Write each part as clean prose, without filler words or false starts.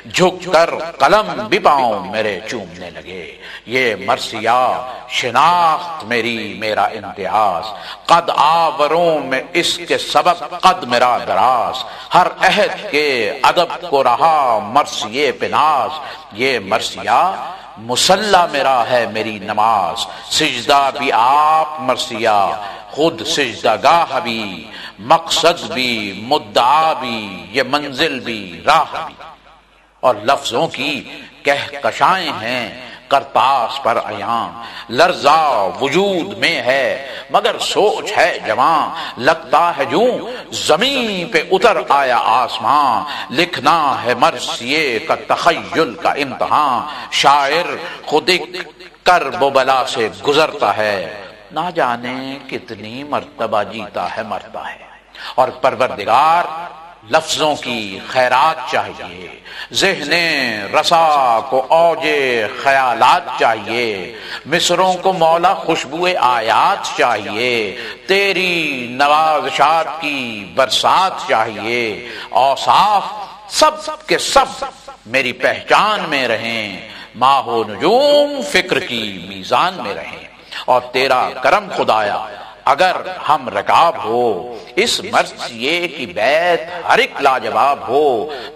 جھک کر قلم بھی پاؤں میرے چومنے لگے۔ یہ مرثیہ شناخت میری میرا امتیاز، قد آوروں میں اس کے سبب قد میرا دراز، ہر عہد کے ادب کو رہا مرثیے پہ ناز۔ یہ مرثیہ مصلی میرا ہے میری نماز، سجدہ بھی آپ مرثیہ خود سجدہ گاہ بھی، مقصد بھی مدعا بھی، یہ منزل بھی راہ بھی۔ اور لفظوں کی کہکشائیں ہیں کرتاس پر عیاں، لرزہ وجود میں ہے مگر سوچ ہے جواں، لگتا ہے جوں زمین پہ اتر آیا آسماں، لکھنا ہے مرثیے کا تخیل کا امتحان۔ شاعر خود ایک کرب و بلا سے گزرتا ہے، نہ جانے کتنی مرتبہ جیتا ہے مرتا ہے، اور پروردگار لفظوں کی خیرات چاہیے، ذہن رسا کو اوج خیالات چاہیے، مصروں کو مولا خوشبو آیات چاہیے، تیری نوازشات کی برسات چاہیے، اوصاف سب کے سب میری پہچان میں رہیں، ماہ و نجوم فکر کی میزان میں رہیں، اور تیرا کرم خدایا اگر ہم رکاب ہو، اس مرثیے کی بیت ہر ایک لاجواب ہو،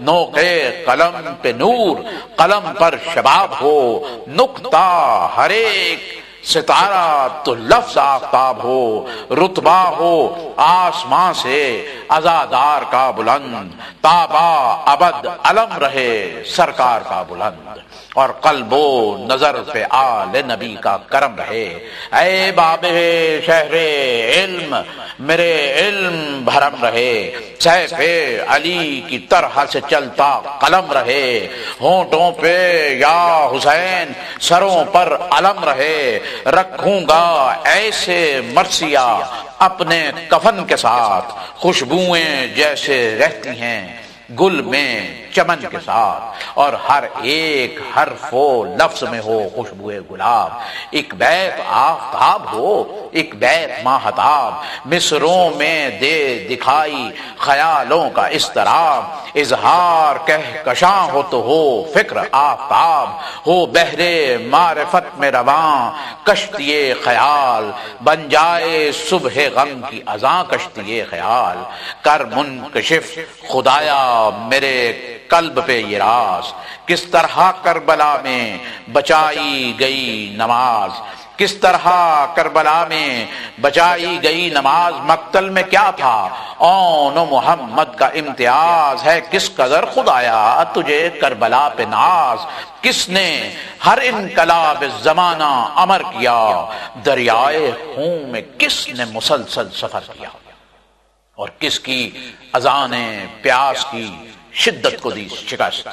نوقے قلم پہ نور قلم پر شباب ہو، نقطہ ہر ایک ستارہ تو لفظ آفتاب ہو، رتبہ ہو آسمان سے عزادار کا بلند، تابا ابد علم رہے سرکار کا بلند، اور قلب و نظر پہ آل نبی کا کرم رہے۔ اے باب شہر علم میرے علم بھرم رہے، سیف علی کی طرح سے چلتا قلم رہے، ہونٹوں پہ یا حسین سروں پر علم رہے، رکھوں گا ایسے مرثیہ اپنے کفن کے ساتھ، خوشبوئیں جیسے رہتی ہیں گل میں چمن کے ساتھ، اور ہر ایک حرف و لفظ میں ہو خوشبوئے گلاب، ایک بیت آفتاب ہو ایک بیت ماہتاب، مصروں میں دے دکھائی خیالوں کا اضطراب، اظہار کہکشاں ہو تو ہو فکر آفتاب، ہو بحر معرفت میں رواں کشتی خیال، بن جائے صبح غم کی اذاں کشتی خیال، کر منکشف خدایا میرے قلب پہ یہ راز، کس طرح کربلا میں بچائی گئی نماز، کس طرح کربلا میں بچائی گئی نماز، مقتل میں کیا تھا اون و محمد کا امتیاز، ہے کس قدر خدایا تجھے کربلا پہ ناز، کس نے ہر انقلاب زمانہ امر کیا، دریائے خون میں کس نے مسلسل سفر کیا، اور کس کی اذان پیاس کی شدت کو دی شکست،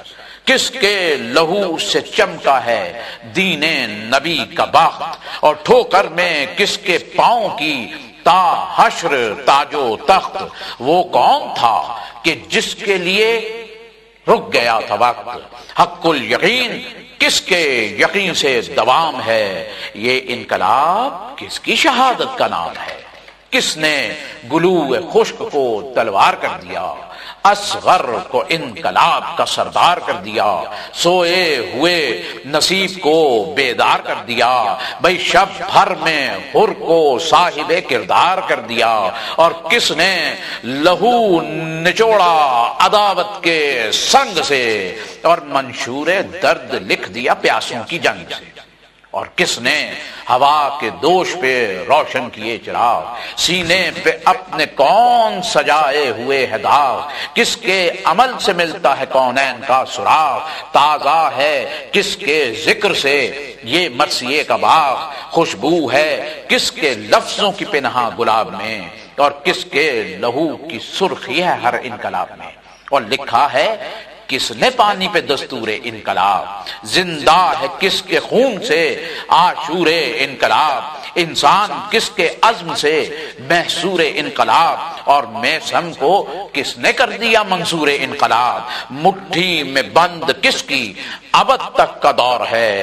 کس کے لہو سے چمکا ہے دین نبی کا بخت، اور ٹھوکر میں کس کے پاؤں کی تا حشر تاج و تخت، وہ کون تھا کہ جس کے لیے رک گیا تھا وقت، حق الیقین کس کے یقین سے دوام ہے، یہ انقلاب کس کی شہادت کا نام ہے، کس نے گلو خشک کو تلوار کر دیا، اصغر کو انقلاب کا سردار کر دیا، سوئے ہوئے نصیب کو بیدار کر دیا، بھئی شب بھر میں حر کو صاحب کردار کر دیا، اور کس نے لہو نچوڑا عداوت کے سنگ سے، اور منشور درد لکھ دیا پیاسوں کی جنگ سے، اور کس نے ہوا کے دوش پہ روشن کیے چراغ، سینے پہ اپنے کون سجائے ہوئے ہے داغ، کس کے عمل سے ملتا ہے کونین کا سراغ، تازہ ہے کس کے ذکر سے یہ مرثیے کا باغ، خوشبو ہے کس کے لفظوں کی پنہا گلاب میں، اور کس کے لہو کی سرخی ہے ہر انقلاب میں، اور لکھا ہے کس نے پانی پہ دستور انقلاب، زندہ ہے کس کے خون سے عاشور انقلاب، انسان کس کے عزم سے محصور انقلاب، اور میسم کو کس نے کر دیا منصور انقلاب، مٹھی میں بند کس کی ابد تک کا دور ہے،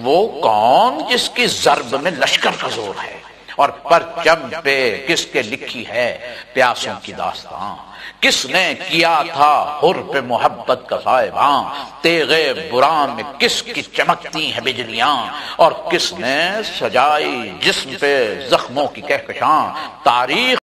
وہ کون جس کی ضرب میں لشکر کا زور ہے، اور پرچم پہ کس کے لکھی ہے پیاسوں کی داستان، کس نے کیا تھا حر پہ محبت کا سائباں، تیغے براں میں کس کی چمکتی ہیں بجلیاں، اور کس نے سجائی جسم پہ زخموں کی کہکشاں، تاریخ